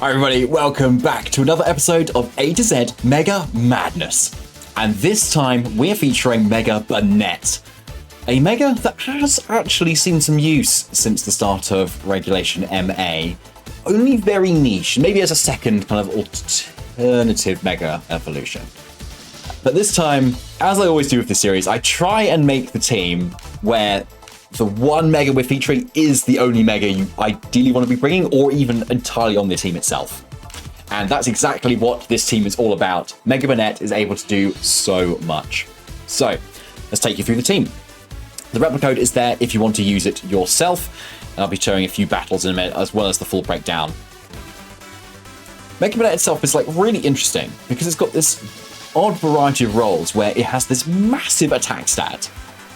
Hi everybody, welcome back to another episode of A to Z Mega Madness. And this time we're featuring Mega Banette, a Mega that has actually seen some use since the start of Regulation MA. Only very niche, maybe as a second kind of alternative Mega evolution. But this time, as I always do with this series, I try and make the team where the one Mega we're featuring is the only Mega you ideally want to be bringing, or even entirely on the team itself. And that's exactly what this team is all about. Mega Banette is able to do so much. So, let's take you through the team. The replica code is there if you want to use it yourself, and I'll be showing a few battles in a minute, as well as the full breakdown. Mega Banette itself is really interesting, because it's got this odd variety of roles where it has this massive attack stat,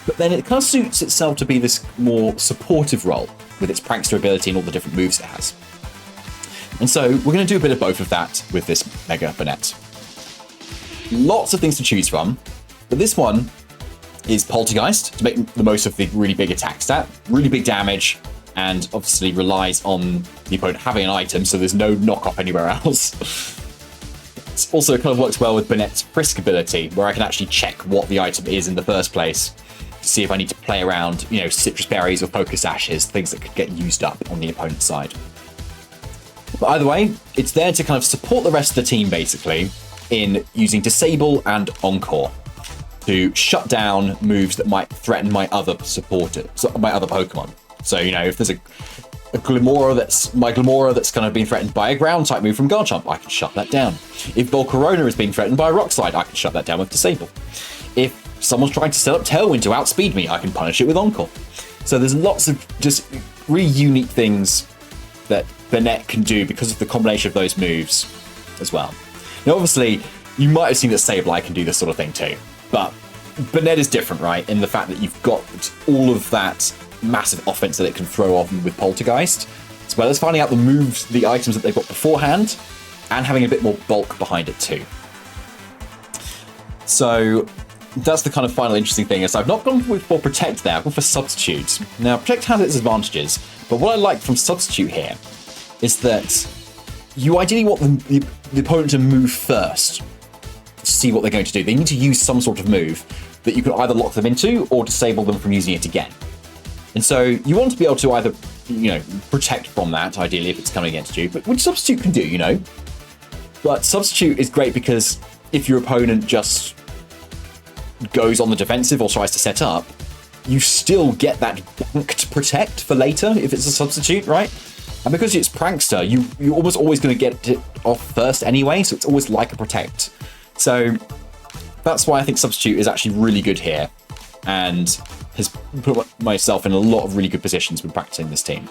but then it kind of suits itself to be this more supportive role with its prankster ability and all the different moves it has. And so we're going to do a bit of both of that with this Mega Banette. Lots of things to choose from, but this one is Poltergeist to make the most of the really big attack stat, really big damage, and obviously relies on the opponent having an item, so there's no knock-off anywhere else. It also kind of works well with Banette's Frisk ability, where I can actually check what the item is in the first place, to see if I need to play around, citrus berries or focus ashes, things that could get used up on the opponent's side. But either way, it's there to kind of support the rest of the team, basically, in using Disable and Encore to shut down moves that might threaten my other Pokemon. So, if there's a Glimora that's kind of being threatened by a ground type move from Garchomp, I can shut that down. If Volcarona is being threatened by a Rock Slide, I can shut that down with Disable. If someone's trying to set up Tailwind to outspeed me, I can punish it with Encore. So there's lots of just really unique things that Banette can do because of the combination of those moves as well. Now, obviously, you might have seen that Sableye can do this sort of thing too, but Banette is different, right? In the fact that you've got all of that massive offense that it can throw off with Poltergeist, as well as finding out the moves, the items that they've got beforehand, and having a bit more bulk behind it too. So that's the kind of final interesting thing, is I've not gone for Protect there, I've gone for Substitute. Now, Protect has its advantages, but what I like from Substitute here is that you ideally want the opponent to move first to see what they're going to do. They need to use some sort of move that you can either lock them into or disable them from using it again. And so you want to be able to either, protect from that, ideally, if it's coming against you, but which Substitute can do, But Substitute is great because if your opponent just goes on the defensive or tries to set up, you still get that banked Protect for later if it's a Substitute, right? And because it's Prankster, you're almost always going to get it off first anyway, so it's always like a Protect. So that's why I think Substitute is actually really good here, and has put myself in a lot of really good positions when practicing this team.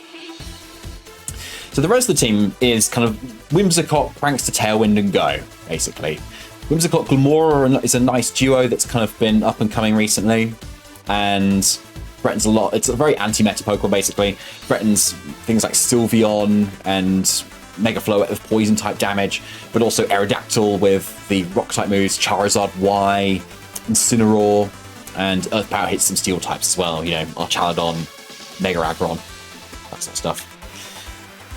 So the rest of the team is kind of Whimsicott, Prankster, Tailwind, and Go, basically. Whimsicott, Glimora is a nice duo that's kind of been up and coming recently, and threatens a lot. It's a very anti-meta Pokemon, basically. Threatens things like Sylveon and Mega Flow with poison type damage, but also Aerodactyl with the rock type moves, Charizard Y, Incineroar, and Earth Power hits some steel types as well, Archaladon, Mega Aggron, that sort of stuff.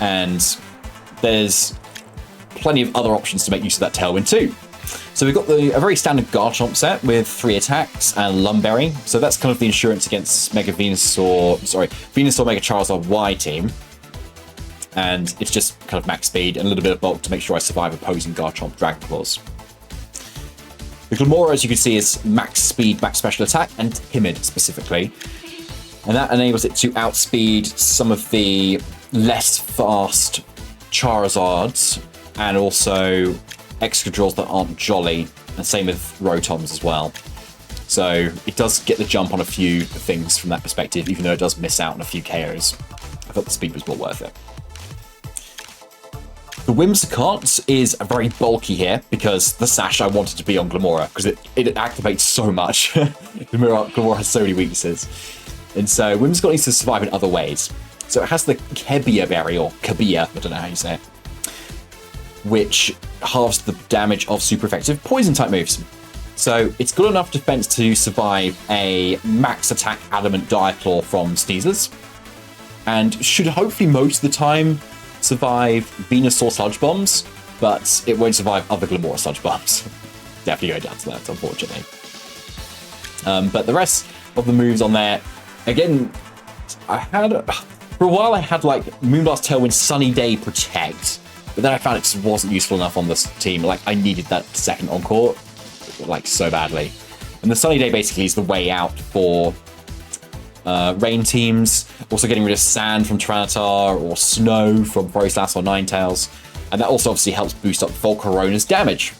And there's plenty of other options to make use of that Tailwind too. So we've got a very standard Garchomp set with 3 attacks and Lumberry. So that's kind of the insurance against Mega Mega Charizard Y team. And it's just kind of max speed and a little bit of bulk to make sure I survive opposing Garchomp Dragon Claws. The Glimora, as you can see, is max speed, max special attack, and timid specifically. And that enables it to outspeed some of the less fast Charizards, and also Excadrills that aren't jolly, and same with Rotoms as well. So it does get the jump on a few things from that perspective, even though it does miss out on a few KOs. I thought the speed was well worth it. The Whimsicott is very bulky here because the Sash I wanted to be on Glimora because it activates so much. Glimora has so many weaknesses. And so Whimsicott needs to survive in other ways. So it has the Kebia berry, or Kabia, I don't know how you say it, which halves the damage of super effective poison type moves. So it's got enough defense to survive a max attack Adamant Direclaw from Sneasels, and should hopefully most of the time survive Venusaur Sludge Bombs, but it won't survive other Glamora Sludge Bombs. Definitely go down to that, unfortunately. But the rest of the moves on there, again, for a while I had like Moonblast, Tailwind, Sunny Day, Protect, but then I found it just wasn't useful enough on this team. Like, I needed that second Encore, like, so badly. And the Sunny Day basically is the way out for rain teams, also getting rid of sand from Tyranitar or snow from Froslass or Ninetales, and that also obviously helps boost up Volcarona's damage.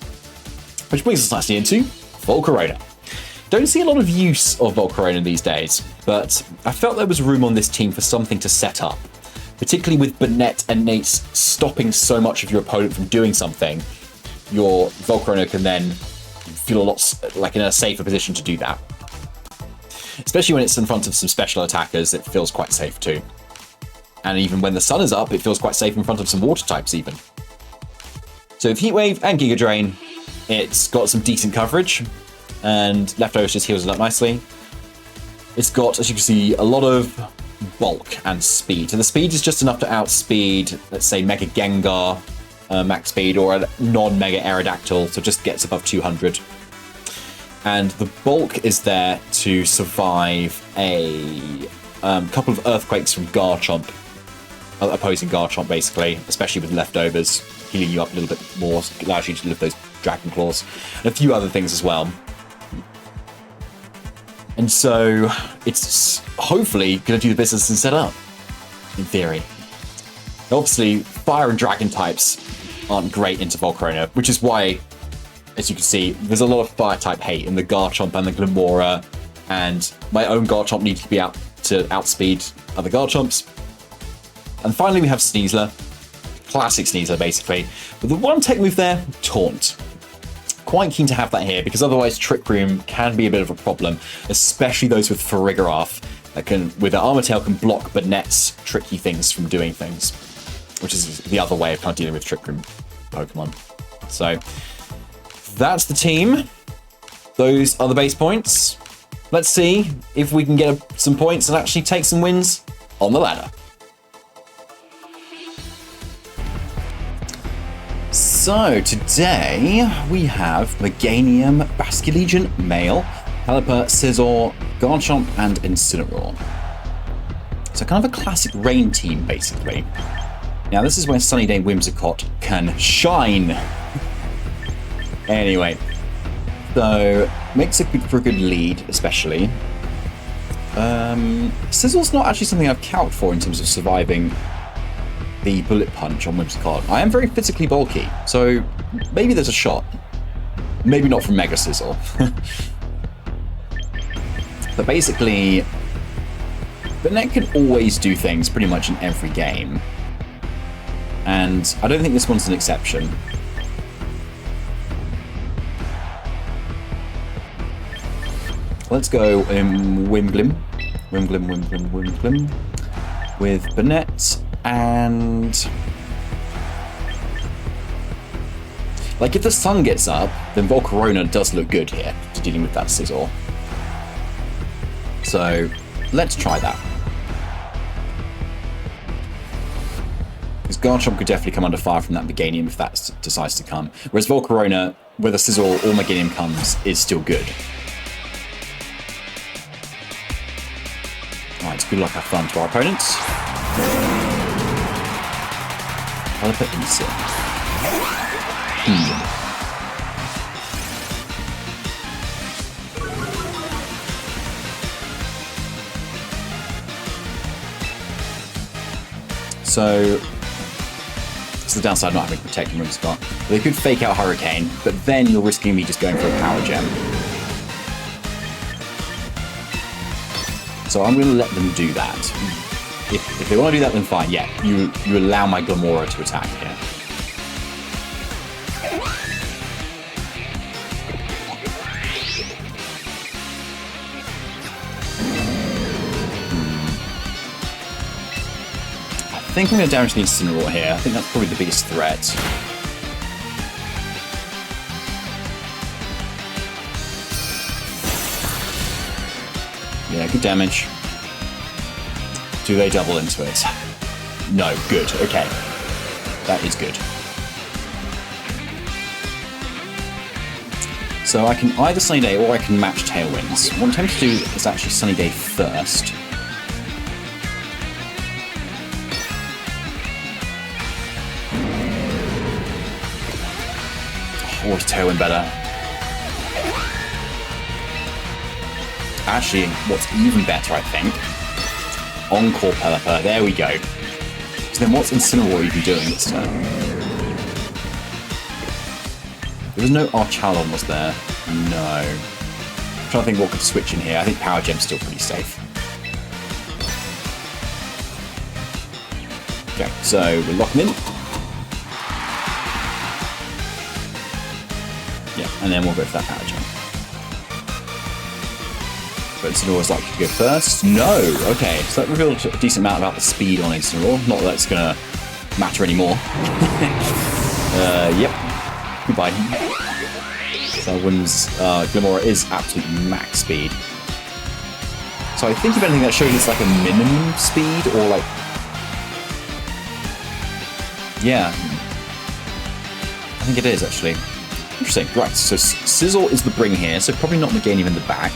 Which brings us nicely into Volcarona. Don't see a lot of use of Volcarona these days, but I felt there was room on this team for something to set up. Particularly with Banette and Nate's stopping so much of your opponent from doing something, your Volcarona can then feel a lot like in a safer position to do that. Especially when it's in front of some special attackers, it feels quite safe too. And even when the sun is up, it feels quite safe in front of some water types even. So with Heat Wave and Giga Drain, it's got some decent coverage, and Leftovers just heals it up nicely. It's got, as you can see, a lot of bulk and speed. So the speed is just enough to outspeed, let's say, Mega Gengar max speed, or a non-Mega Aerodactyl, so just gets above 200. And the bulk is there to survive a couple of Earthquakes from Garchomp, opposing Garchomp basically, especially with Leftovers, healing you up a little bit more, allows you to live those Dragon Claws, and a few other things as well. And so it's hopefully going to do the business and set up, in theory. Obviously, Fire and Dragon types aren't great into Volcarona, which is why, as you can see, there's a lot of Fire type hate in the Garchomp and the Glamora, and my own Garchomp needs to be out to outspeed other Garchomps. And finally, we have Sneasler. Classic Sneasler, basically. But the one tech move there, Taunt. Quite keen to have that here, because otherwise Trick Room can be a bit of a problem, especially those with Farigiraf that can, with their Armor Tail, can block Banette's tricky things from doing things, which is the other way of kind of dealing with Trick Room Pokemon. So that's the team. Those are the base points. Let's see if we can get some points and actually take some wins on the ladder. So today we have Meganium, Basculegion, Male, Pelipper, Scizor, Garchomp, and Incineroar. So kind of a classic rain team, basically. Now this is where Sunny Day Whimsicott can shine. Anyway, so makes for a good lead, especially. Scizor's not actually something I've calced for in terms of surviving the Bullet Punch on Whimsicott. I am very physically bulky, so maybe there's a shot. Maybe not from Mega Sizzle. But basically, Banette can always do things pretty much in every game. And I don't think this one's an exception. Let's go Wimglim with Banette. And like, if the sun gets up, then Volcarona does look good here to dealing with that Scizor. So let's try that. Because Garchomp could definitely come under fire from that Meganium if that decides to come. Whereas Volcarona, whether Scizor or Meganium comes, is still good. Alright, good luck, have fun to our opponents. Pelipper Insect. So, it's the downside of not having Protect and Whimsicott. They could fake out Hurricane, but then you're risking me just going for a Power Gem. So I'm going to let them do that. If they want to do that, then fine. Yeah, you allow my Glamora to attack here. I think I'm going to damage the Incineroar here. I think that's probably the biggest threat. Yeah, good damage. Do they double into it? No, good, okay. That is good. So I can either Sunny Day or I can match Tailwinds. What I'm tempted to do is actually Sunny Day first. Or is Tailwind better? Actually, what's even better, I think, Encore Pelipper. There we go. So then what's Incineroar even doing this turn? There was no Archalon, was there? No. I'm trying to think what could switch in here. I think Power Gem's still pretty safe. Okay, so we'll lock him in. Yeah, and then we'll go for that Power Gem. But Incineroar's likely to go first. No! Okay, so that revealed a decent amount about the speed on Incineroar. Not that it's going to matter anymore. Yep. Goodbye. So Glimmora is absolutely max speed. So I think if anything that shows it's like a minimum speed or like... Yeah. I think it is actually. Interesting. Right, so Sizzle is the bring here, so probably not Meganium in the back,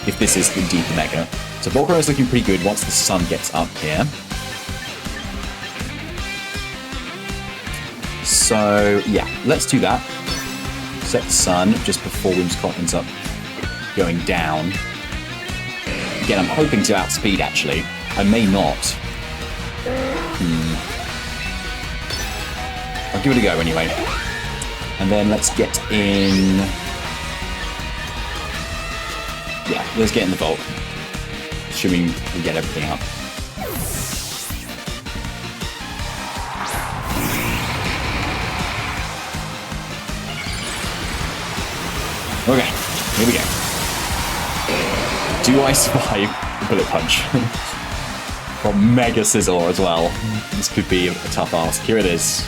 if this is indeed the Mega. So Volcarona is looking pretty good once the sun gets up here. So, yeah, let's do that. Set the sun just before Whimsicott ends up going down. Again, I'm hoping to outspeed, actually. I may not. I'll give it a go anyway. And then let's get in... Yeah, let's get in the Volk. Assuming we get everything up. Okay, here we go. Do I survive the Bullet Punch? From Mega Scissor as well. This could be a tough ask. Here it is.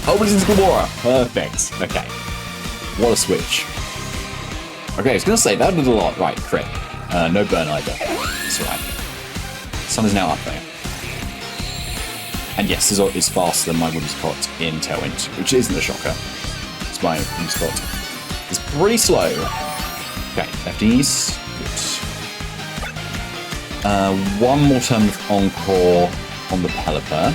Oh, but it's Glimmora. Perfect. Okay. What a switch. Okay, I was going to say, that did a lot. Right, crit. No burn either. That's right. Sun is now up there. And yes, Scizor is faster than my Whimsicott in Tailwind, which isn't a shocker. It's my Whimsicott. It's pretty slow. Okay, FDs. Good. One more turn with Encore on the Pelipper.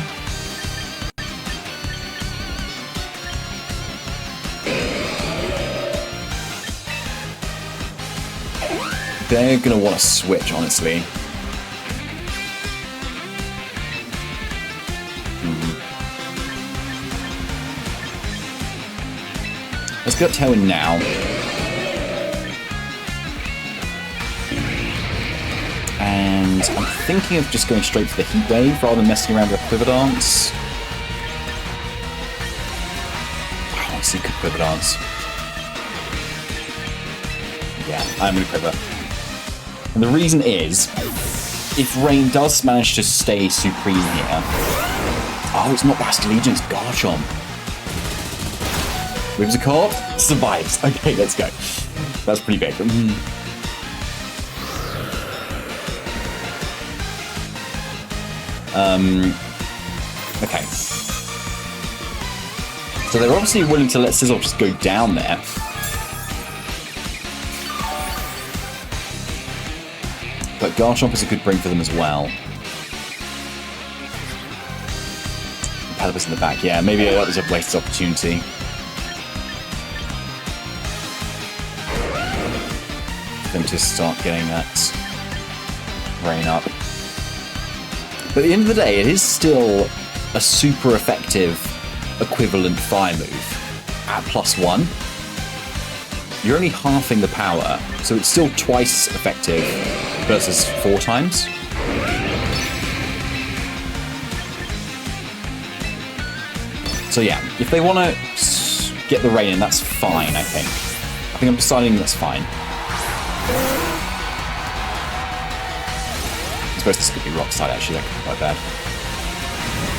They're going to want to switch, honestly. Let's go Tailwind now. And I'm thinking of just going straight for the Heat Wave rather than messing around with Quiver Dance. I honestly could Quiver Dance. Yeah, I'm going to Quiver. And the reason is, if Rain does manage to stay supreme here... Oh, it's not Basculegion, it's Garchomp. Whimsicott survives. Okay, let's go. That's pretty big. Okay. So they're obviously willing to let Sizzle just go down there. But Garchomp is a good bring for them as well. Pelipper's in the back. Yeah, maybe that was a wasted opportunity. For them to start getting that Rain up. But at the end of the day, it is still a super effective equivalent fire move at +1. You're only halving the power, so it's still twice effective versus 4 times. So yeah, if they want to get the Rain in, that's fine, I think. I think I'm deciding that's fine. I suppose this could be Rock Slide, actually, that could be quite bad.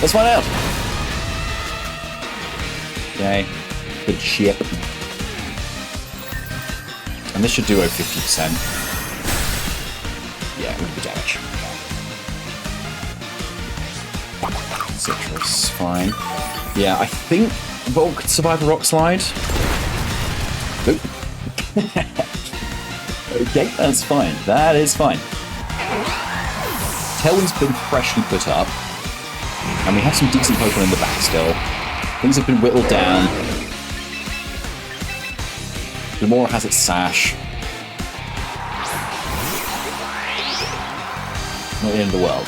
Let's find out! Okay, good chip. And this should do over 50%. Yeah, with the damage. Citrus, fine. Yeah, I think Volk could survive the rock slide. Nope. Okay, that's fine. That is fine. Tailwind's been freshly put up. And we have some decent Pokemon in the back still. Things have been whittled down. Glimmora has its sash. Not the end of the world.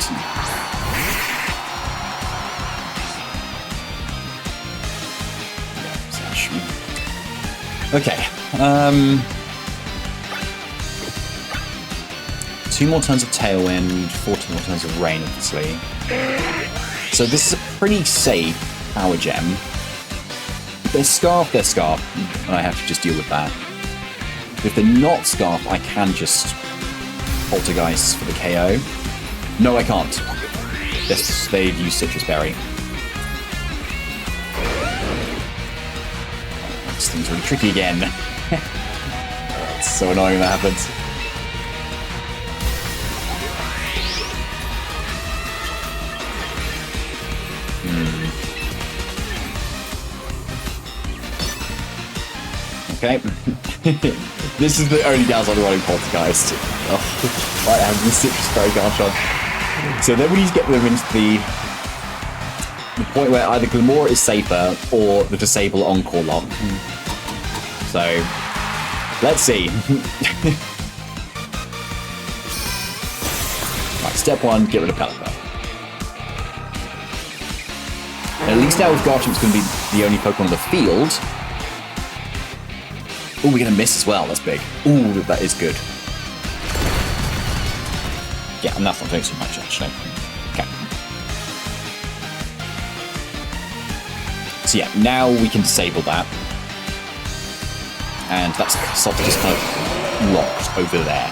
Okay. 2 more turns of Tailwind, 14 more turns of Rain, obviously. So this is a pretty safe Power Gem. If they're Scarf, they're Scarf. I have to just deal with that. If they're not Scarf, I can just Poltergeist for the KO. No, I can't. Yes, they've used Citrus Berry. This thing's really tricky again. It's so annoying when that happens. Okay. This is the only downside of running Poltergeist. Oh, right, I have the Citrus Berry Garchomp. So then we need to get them into the point where either Glimmora is safer or the Disable Encore lock. So, let's see. Right, step 1, get rid of Pelipper. And at least now with Garchomp, it's going to be the only Pokemon on the field. Oh, we're going to miss as well. That's big. Ooh, that is good. Yeah, and that's not doing too much, actually. Okay. So yeah, now we can disable that. And that's sort of just kind of locked over there.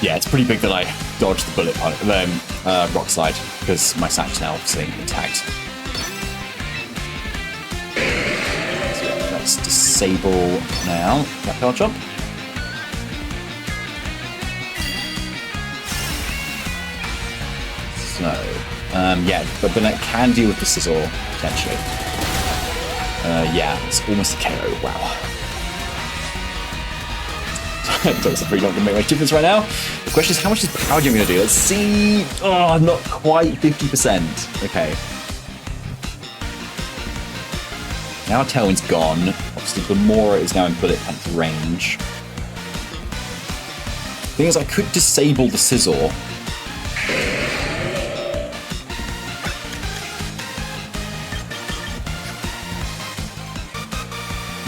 Yeah, it's pretty big that I dodged the bullet on it, rock slide, because my sash is now obviously intact. So yeah, let's disable now that Garchomp. So, yeah, but Banette can deal with the Scizor, potentially. Yeah, it's almost a KO, wow. It's probably not going to make much difference right now. The question is, how much is Power Gem going to do? Let's see. Oh, not quite 50%. Okay. Now Tailwind's gone. Obviously, Glimmora is now in Bullet Punch range. Thing is, I could disable the Scizor.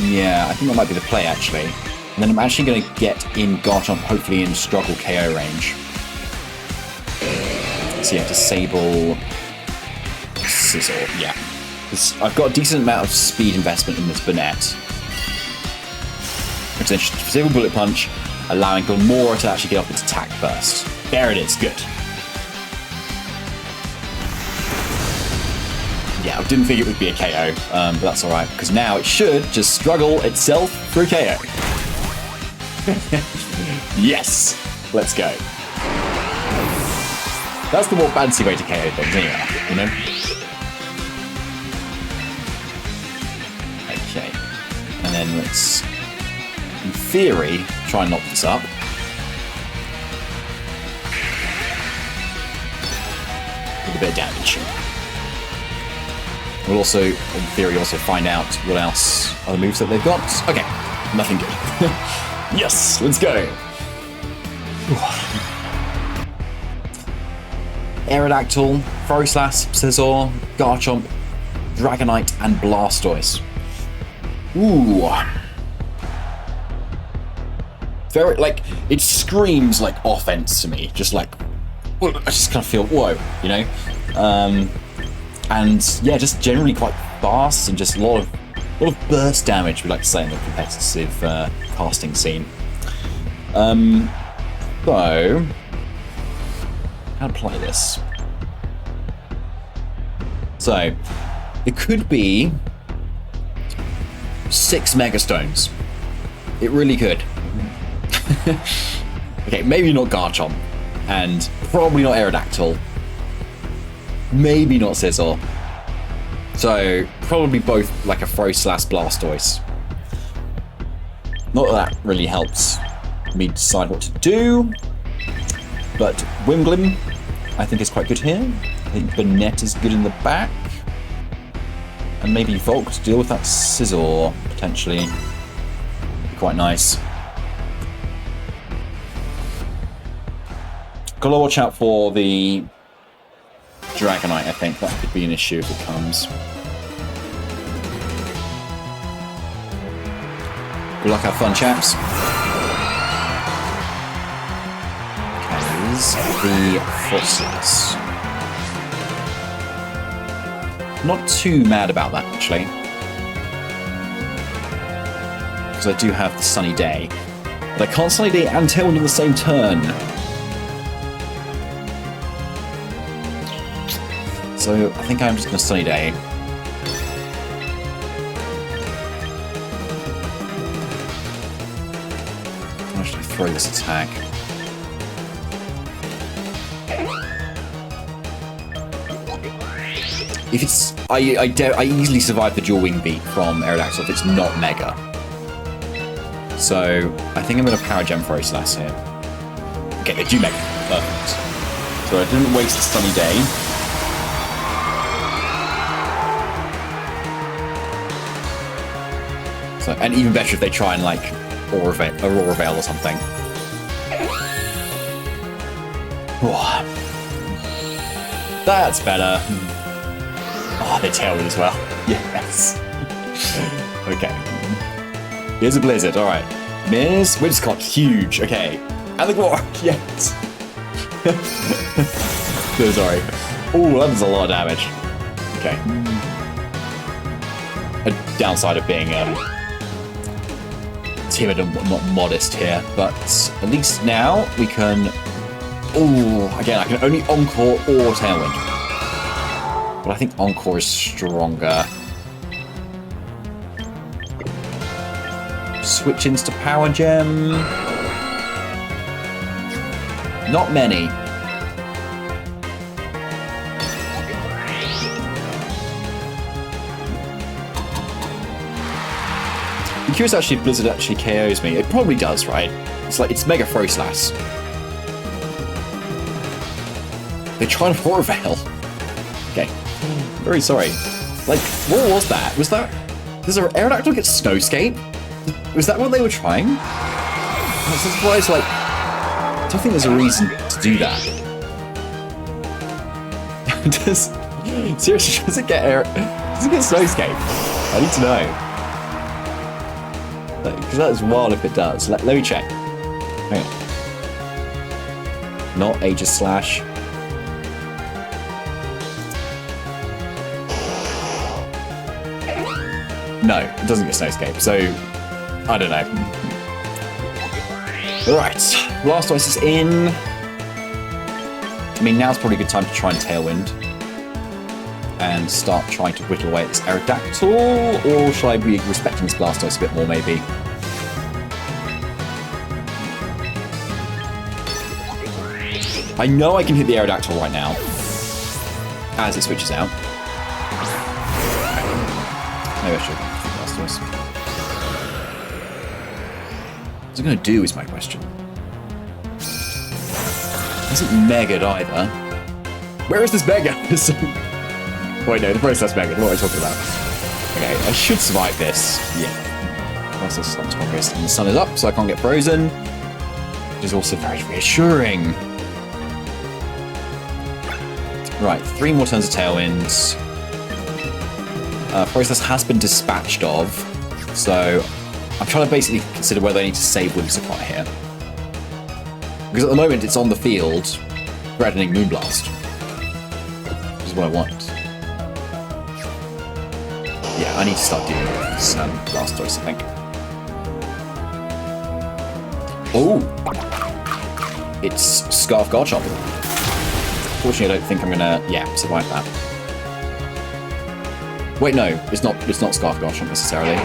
Yeah, I think that might be the play, actually. And then I'm actually going to get in Garchomp, hopefully in Struggle KO range. So yeah, disable Scizor, yeah. I've got a decent amount of speed investment in this Banette. Which then disable Bullet Punch, allowing Glimmora to actually get off its attack burst. There it is, good. Yeah, I didn't think it would be a KO, but that's alright, because now it should just struggle itself through KO. Yes! Let's go. That's the more fancy way to KO things, anyway, you know? Okay. And then let's, in theory, try and knock this up. With a bit of damage. We'll also, in theory, also find out what else other moves that they've got. Okay, nothing good. Yes, let's go. Aerodactyl, Froslass, Scizor, Garchomp, Dragonite, and Blastoise. Ooh. Very, like, it screams like offense to me. Just like, I just kind of feel, whoa, you know? And yeah, just generally quite fast and just a lot of burst damage, we like to say in the competitive casting scene. So, how to play this? So, it could be 6 Mega Stones. It really could. Okay, maybe not Garchomp, and probably not Aerodactyl. maybe not Scizor. So, probably both like a Throw/Blastoise. Not that that really helps me decide what to do, but Wimglim, I think, is quite good here. I think Banette is good in the back. And maybe Volk to deal with that Scizor, potentially. Quite nice. Gotta watch out for the Dragonite, I think. That could be an issue if it comes. Good luck, have fun, chaps. Okay, the Frostless. Not too mad about that, actually. Because I do have the Sunny Day. But I can't Sunny Day and Tailwind on the same turn. So I think I'm just going to Sunny Day. How should I throw this attack? If it's... I easily survive the dual wing beat from Aerodactyl if it's not Mega. So I think I'm going to Power Gem Frostlass here. Okay, they do Mega. Perfect. So I didn't waste the Sunny Day. So, and even better if they try and like Aurora Veil or something. Oh, that's better. Oh, they Tailwind as well. Yes. Okay. Here's a Blizzard. All right. Miss Whimsicott, huge. Okay. And the Glock. Yes. So sorry. Oh, that was a lot of damage. Okay. A downside of being timid and not modest here, but at least now we can. Oh, again, I can only Encore or Tailwind. But I think Encore is stronger. Switch into Power Gem. Not many. I'm curious actually if Blizzard actually KOs me. It probably does, right? It's like, it's Mega Frostlass. They're trying to Aurora Veil. Okay. Very sorry. Like, what was that? Was that... Does an Aerodactyl get Snowscape? Was that what they were trying? I'm surprised, like... I don't think there's a reason to do that. Seriously, does it get Snowscape? I need to know. Because that is wild if it does. Let me check. Hang on. Not Aegis Slash. No, it doesn't get Snowscape, so I don't know. Alright, Blastoise is in. I mean, now's probably a good time to try and Tailwind. And start trying to whittle away at this Aerodactyl, or should I be respecting this Blastoise a bit more, maybe? I know I can hit the Aerodactyl right now, as it switches out. Maybe I should hit Blastoise. What's it going to do is my question. It isn't Mega'd either. Where is this Mega? Wait, no, the process Mega. What am I talking about? Okay, I should survive this. Yeah. Process stops progress. And the sun is up, so I can't get frozen. Which is also very reassuring. Right, 3 more turns of Tailwinds. Process has been dispatched of, so I'm trying to basically consider whether I need to save Whimsicott here. Because at the moment it's on the field, threatening Moonblast. Which is what I want. Yeah, I need to start dealing with this Blastoise, I think. Oh! It's Scarf Garchomp. Fortunately, I don't think I'm gonna, survive that. Wait, no, it's not Scarf Garchomp necessarily.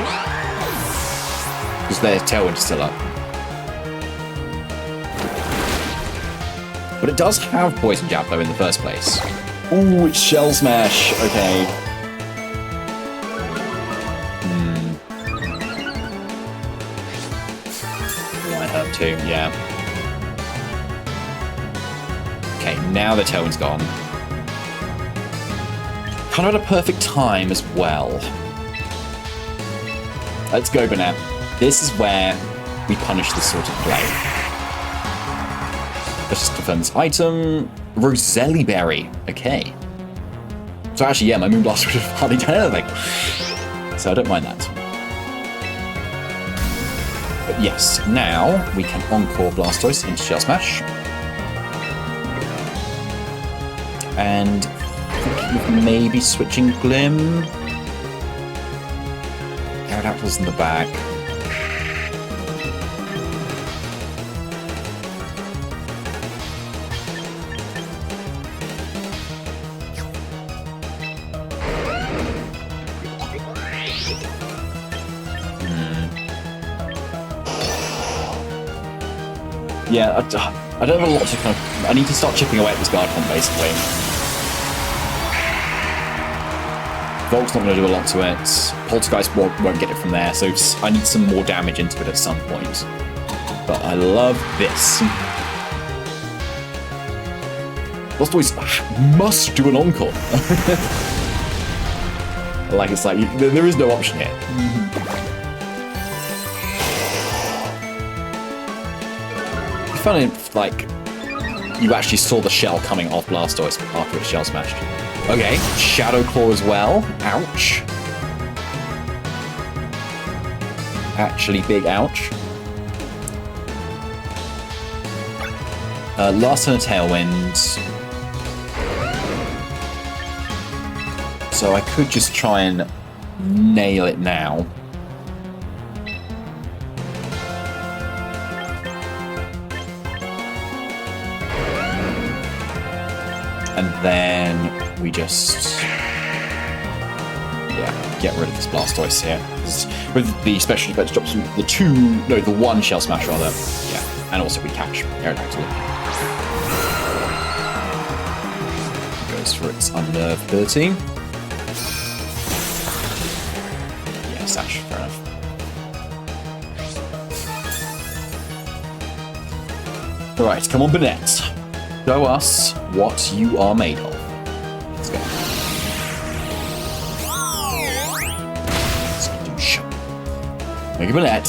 Because their Tailwind is still up. But it does have Poison Jab, though, in the first place. Ooh, it's Shell Smash. Okay. Might hurt too, yeah. Okay, now the Tailwind's gone. Kind of at a perfect time as well. Let's go, Banette. This is where we punish this sort of play. Let's just confirm this item. Roselli Berry. Okay. So actually, yeah, my Moonblast would have hardly done anything. So I don't mind that. But yes, now we can Encore Blastoise into Shell Smash. And I think maybe switching Glim. Aerodactyl's in the back. Yeah, I don't have a lot to kind of... I need to start chipping away at this guard comp, basically. Volk's not going to do a lot to it. Poltergeist won't get it from there, so I need some more damage into it at some point. But I love this. Blastoise must do an Encore. Like, it's like, there is no option here. Funny if, like, you actually saw the shell coming off Blastoise after its Shell Smashed. Okay, Shadow Claw as well. Ouch. Actually, big ouch. Last turn of Tailwind. So I could just try and nail it now. And then we just, yeah, get rid of this Blastoise here. With the special defense drops the one Shell Smash rather. Yeah, and also we catch Aerodactyl. Goes for its Unnerve ability. Yeah, Sash, fair enough. Alright, come on, Banette. Show us what you are made of. Let's go. Mega Banette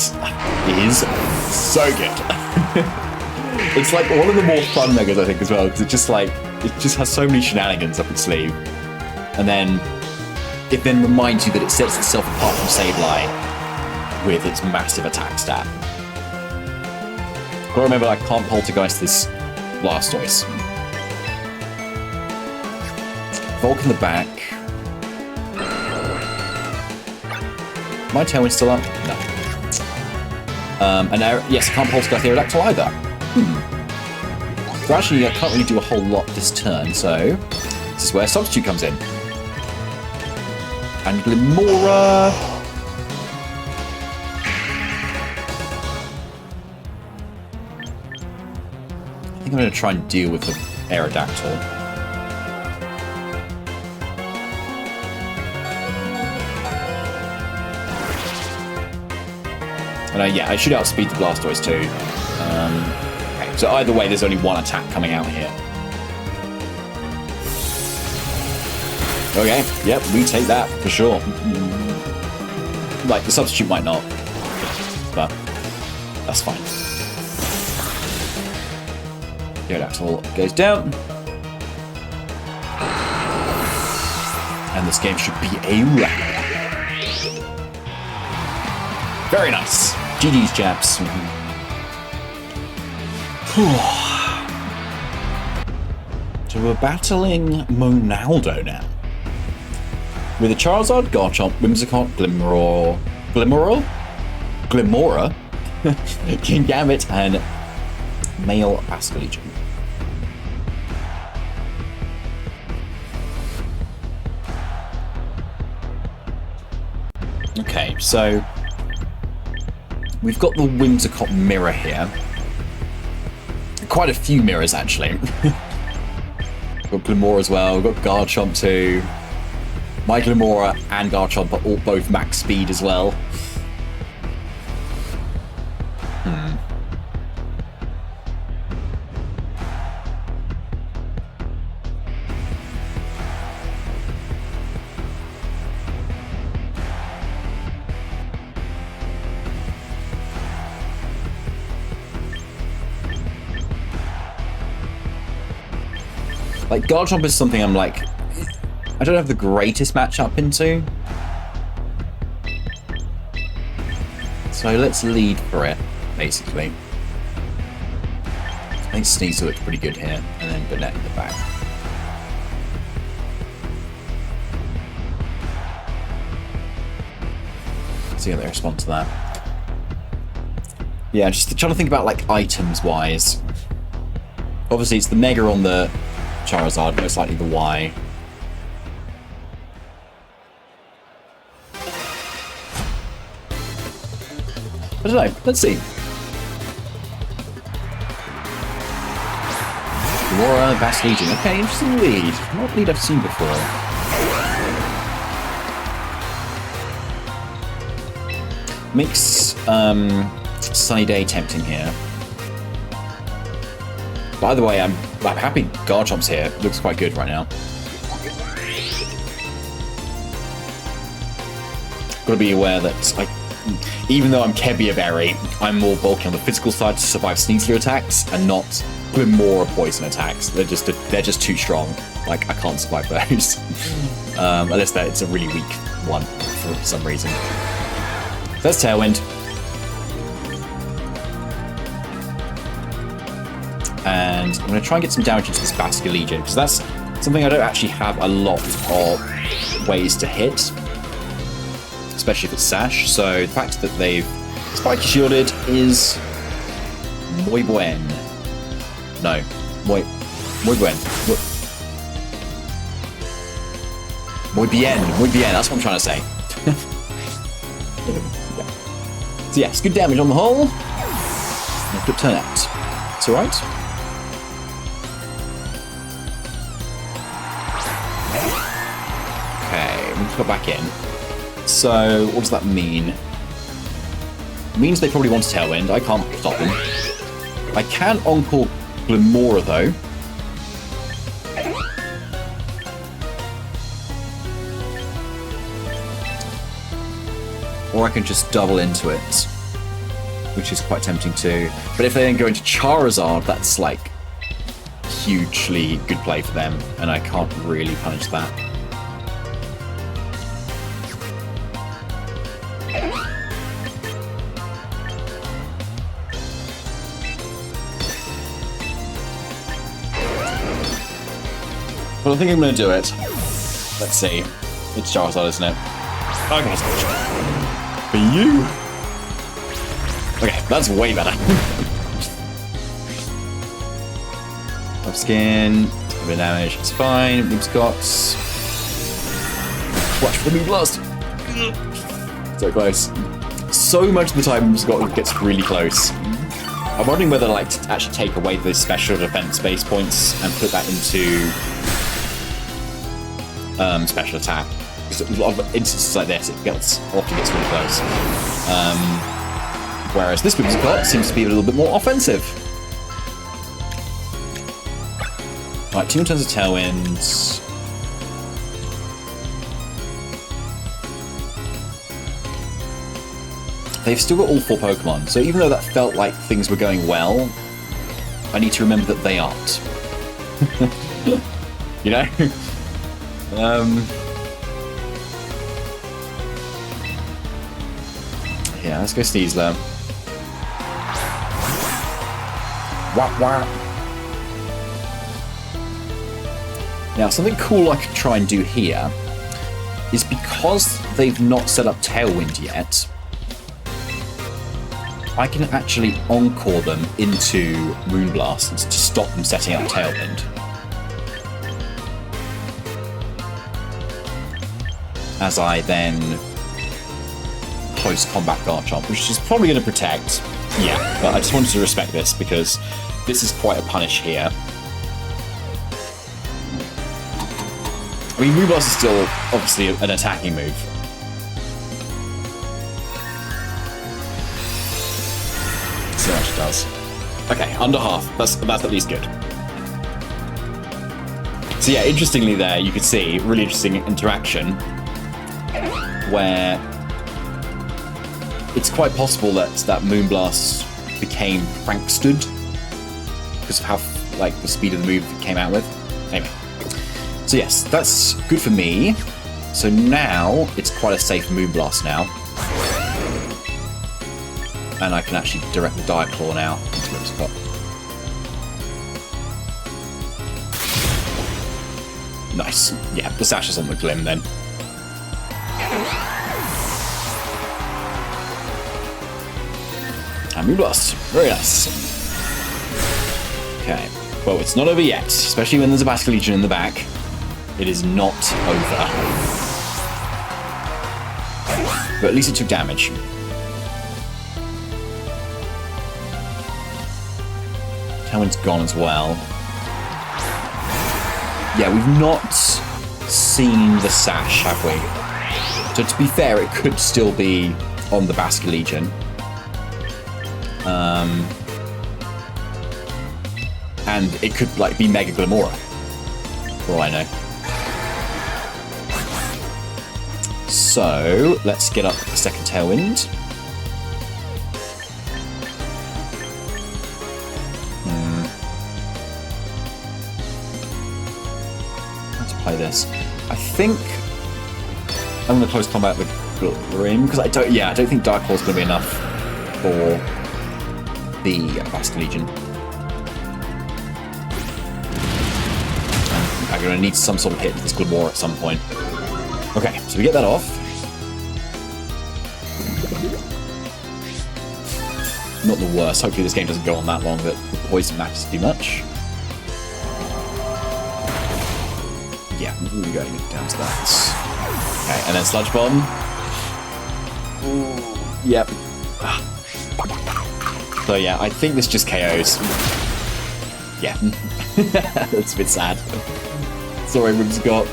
is so good. It's like one of the more fun Megas, I think, as well, because it just has so many shenanigans up its sleeve. And then it then reminds you that it sets itself apart from Sableye with its massive attack stat. Gotta remember, I can't Poltergeist this Blastoise. Volk in the back. My Tailwind's still up? No. And now, yes, I can't Poltergeist Aerodactyl either. So actually, I can't really do a whole lot this turn, so this is where Substitute comes in. And Glimora. I think I'm going to try and deal with the Aerodactyl. And yeah, I should outspeed the Blastoise too. Okay, so either way, there's only one attack coming out here. Okay, yep, we take that for sure. Like, the Substitute might not, but that's fine. Aerodactyl goes down. And this game should be a wrap. Very nice. GG's, chaps. So we're battling Monaldo now. With a Charizard, Garchomp, Whimsicott, Glimora, Kingambit, and Male Basculegion. Okay, so we've got the Whimsicott mirror here. Quite a few mirrors, actually. Got Glimora as well. We've got Garchomp too. My Glimora and Garchomp are all both max speed as well. Like, Garchomp is something I'm like, I don't have the greatest matchup into. So let's lead for it, basically. I think Sneasel looks pretty good here, and then Banette in the back. See how they respond to that. Yeah, just trying to think about, like, items-wise. Obviously, it's the Mega on the Charizard, most likely the Y. I don't know. Let's see. Laura, Vast Legion. Okay, interesting lead. Not a lead I've seen before. Makes Sunny Day tempting here. By the way, I'm happy Garchomp's here. Looks quite good right now. Gotta be aware that even though I'm Kebia Berry, I'm more bulky on the physical side to survive Sneasler attacks and not Glimora poison attacks. They're just too strong. Like, I can't survive those. Unless it's a really weak one for some reason. So that's Tailwind. And I'm going to try and get some damage into this Basket Legion, because that's something I don't actually have a lot of ways to hit, especially if it's Sash. So the fact that they've Spike Shielded is muy buen. No, muy buen. Muy bien, that's what I'm trying to say. So yes, good damage on the whole. Good turnout. It's alright. Go back in. So, what does that mean? It means they probably want a Tailwind. I can't stop them. I can Encore Glimora, though. Or I can just double into it, which is quite tempting too. But if they then go into Charizard, that's like hugely good play for them, and I can't really punish that. But I think I'm going to do it. Let's see. It's Charizard, isn't it? Okay, it's for you. Okay, that's way better. Up skin, a bit of damage, it's fine. We've got. Watch for the Moon Blast. So close. So much of the time, Scott gets really close. I'm wondering whether like to actually take away the special defense base points and put that into special attack. Because a lot of instances like this, it often gets really close. Whereas this Whimsicott seems to be a little bit more offensive. Right, 2 turns of Tailwinds. They've still got all 4 Pokemon, so even though that felt like things were going well, I need to remember that they aren't. You know? Yeah, let's go Sneasler. Wah wah. Now, something cool I could try and do here is because they've not set up Tailwind yet, I can actually Encore them into Moonblast to stop them setting up Tailwind. As I then post-combat Garchomp, which is probably going to protect. Yeah, but I just wanted to respect this because this is quite a punish here. I mean, Moonblast is still obviously an attacking move. So much it does. Okay, under half. That's at least good. So yeah, interestingly there, you could see really interesting interaction where it's quite possible that Moonblast became Prankstered because of how like the speed of the move it came out with. Anyway, so yes, that's good for me. So now it's quite a safe Moonblast now, and I can actually direct the Dire Claw now into the spot. Nice. Yeah, the sash is on the Glim then. And Moonblast. Very nice. Okay. Well, it's not over yet, especially when there's a Basilisk Legion in the back. It is not over. But at least it took damage. Tailwind's gone as well. Yeah, we've not seen the sash, have we? So to be fair, it could still be on the Basilisk Legion. And it could like be Mega Glamora, for all I know. So let's get up the second Tailwind. How to play this? I think I'm going to close combat with Grim because I don't think Dark Claw's going to be enough for the Basilisk Legion. I'm going to need some sort of hit to this Glamora at some point. Okay, so we get that off. Not the worst. Hopefully this game doesn't go on that long that the poison matters too much. Yeah, we're really going down to that. Okay, and then Sludge Bomb. Ooh, yep. So yeah, I think this just KOs. Yeah. That's a bit sad. Sorry, Rimscott.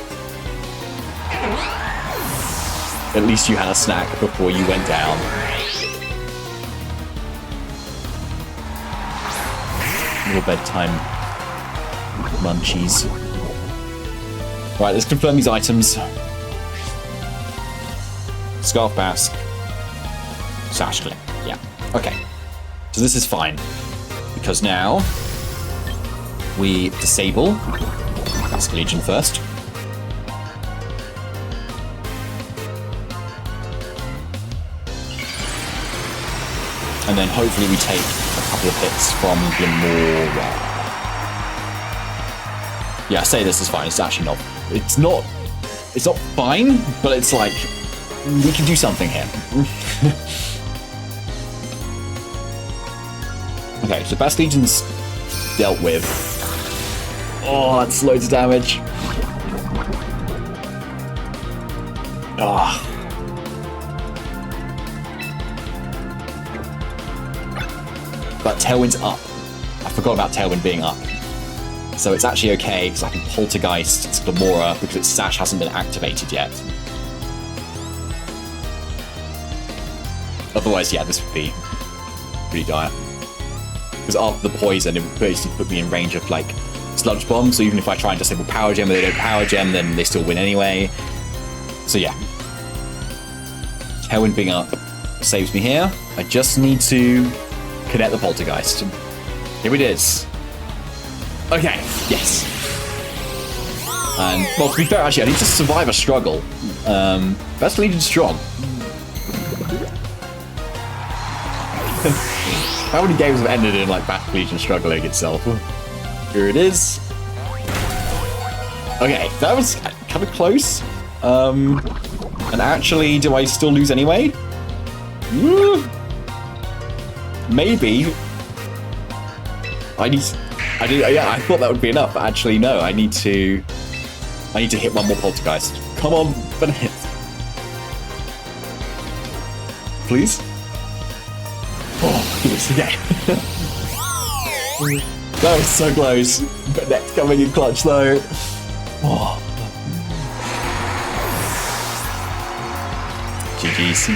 At least you had a snack before you went down. Little bedtime munchies. Right, let's confirm these items. Scarf Basque. Sash Clip. Yeah. Okay. So this is fine. Because now we disable Basque Legion first. And then hopefully we take a couple of hits from Glamora. Yeah, I say this is fine. It's actually not. It's not fine, but it's like we can do something here. Okay, so Basque Legion's dealt with. Oh, that's loads of damage. Ah. But Tailwind's up. I forgot about Tailwind being up. So it's actually okay, because I can Poltergeist its Glamora, because its Sash hasn't been activated yet. Otherwise, yeah, this would be pretty dire. Because after the poison, it would basically put me in range of, like, Sludge Bomb, so even if I try and disable Power Gem and they don't Power Gem, then they still win anyway. So yeah. Tailwind being up saves me here. I just need to connect the Poltergeist. Here it is. Okay, yes. And, well, to be fair, actually, I need to survive a struggle. Basque Legion's strong. How many games have ended in, like, Basque Legion struggling itself? Here it is. Okay, that was kind of close. And actually, do I still lose anyway? Woo! Maybe. Yeah, I thought that would be enough, but actually no, I need to hit one more Poltergeist. Come on, Banette. Please? Oh, goodness, okay. That was so close. Banette coming in clutch though. Oh. GG's.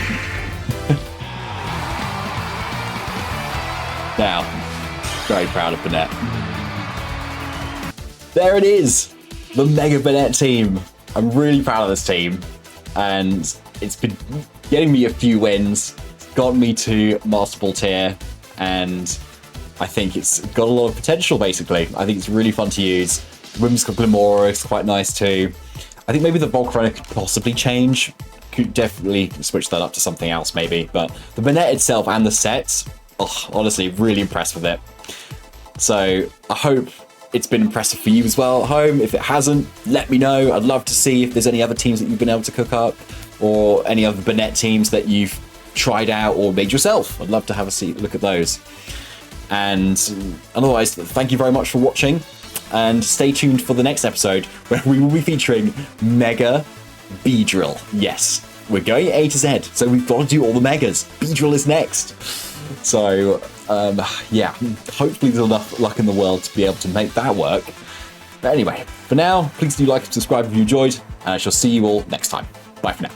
Now, very proud of Banette. There it is! The Mega Banette team. I'm really proud of this team. And it's been getting me a few wins. It's got me to Master tier. And I think it's got a lot of potential, basically. I think it's really fun to use. Whimsical Glimora is quite nice too. I think maybe the Volcarona could possibly change. Could definitely switch that up to something else, maybe. But the Banette itself and the sets, oh, honestly, really impressed with it. So I hope it's been impressive for you as well at home. If it hasn't, let me know. I'd love to see if there's any other teams that you've been able to cook up, or any other Banette teams that you've tried out or made yourself. I'd love to have a look at those. And otherwise, thank you very much for watching, and stay tuned for the next episode where we will be featuring Mega Beedrill. Yes, we're going A to Z, so we've got to do all the Megas. Beedrill is next. So, yeah, hopefully there's enough luck in the world to be able to make that work. But anyway, for now, please do like and subscribe if you enjoyed, and I shall see you all next time. Bye for now.